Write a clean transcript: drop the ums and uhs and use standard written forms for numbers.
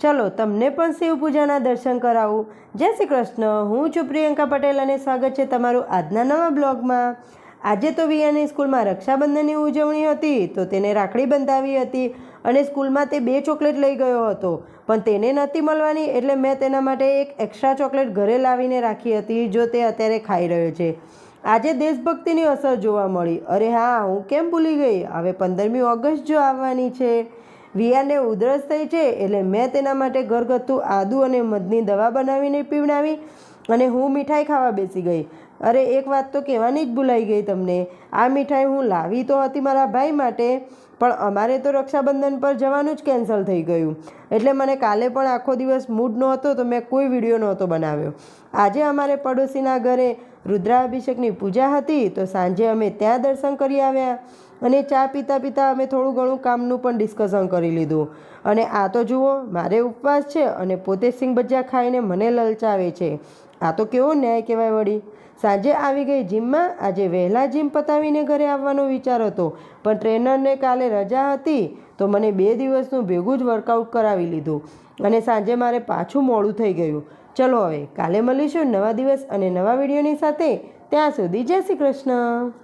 ચલો તમને પણ શિવ પૂજાના દર્શન કરાવું। જય શ્રી કૃષ્ણ। હું છું પ્રિયંકા પટેલ અને સ્વાગત છે તમારું આજના નવા બ્લોગમાં। આજે તો વિયાની સ્કૂલમાં રક્ષાબંધનની ઉજવણી હતી, તો તેને રાખડી બંધાવી હતી અને સ્કૂલમાં તે 2 ચોકલેટ લઈ ગયો હતો, પણ તેને નહોતી મળવાની, એટલે મેં તેના માટે એક એક્સ્ટ્રા ચોકલેટ ઘરે લાવીને રાખી હતી, જો તે અત્યારે ખાઈ રહ્યો છે। આજે દેશભક્તિની અસર જોવા મળી। અરે હા, હું કેમ ભૂલી ગઈ, હવે 15મી ઓગસ્ટ જો આવવાની છે। વિયાને ઉધરસ થઈ છે, એટલે મેં તેના માટે ઘરગથ્થુ આદુ અને મધની દવા બનાવીને પીવડાવી અને હું મીઠાઈ ખાવા બેસી ગઈ। અરે એક વાત તો કહેવાની જ ભૂલાઈ ગઈ તમને, આ મીઠાઈ હું લાવી તો હતી મારા ભાઈ માટે, પણ અમારે તો રક્ષાબંધન પર જવાનું જ કેન્સલ થઈ ગયું, એટલે મને કાલે પણ આખો દિવસ મૂડ નહોતો, તો મેં કોઈ વિડીયો નહોતો બનાવ્યો। આજે અમારે પડોશીના ઘરે રુદ્રાભિષેકની પૂજા હતી, તો સાંજે અમે ત્યાં દર્શન કરી આવ્યા અને ચા પીતા પીતા અમે થોડું ઘણું કામનું પણ ડિસ્કશન કરી લીધું। અને આ તો જુઓ, મારે ઉપવાસ છે અને પોતે સિંગ ભજીયા ખાઈને મને લલચાવે છે। આ તો કેવો ન્યાય કહેવાય વળી। સાંજે આવી ગઈ જીમમાં। આજે વહેલા જીમ પતાવીને ઘરે આવવાનો વિચાર હતો, પણ ટ્રેનરને કાલે રજા હતી, તો મને 2 દિવસનું ભેગું જ વર્કઆઉટ કરાવી લીધું અને સાંજે મારે પાછું મોડું થઈ ગયું। ચલો હવે કાલે મળીશું નવા દિવસ અને નવા વિડીયોની સાથે। ત્યાં સુધી જય શ્રી કૃષ્ણ।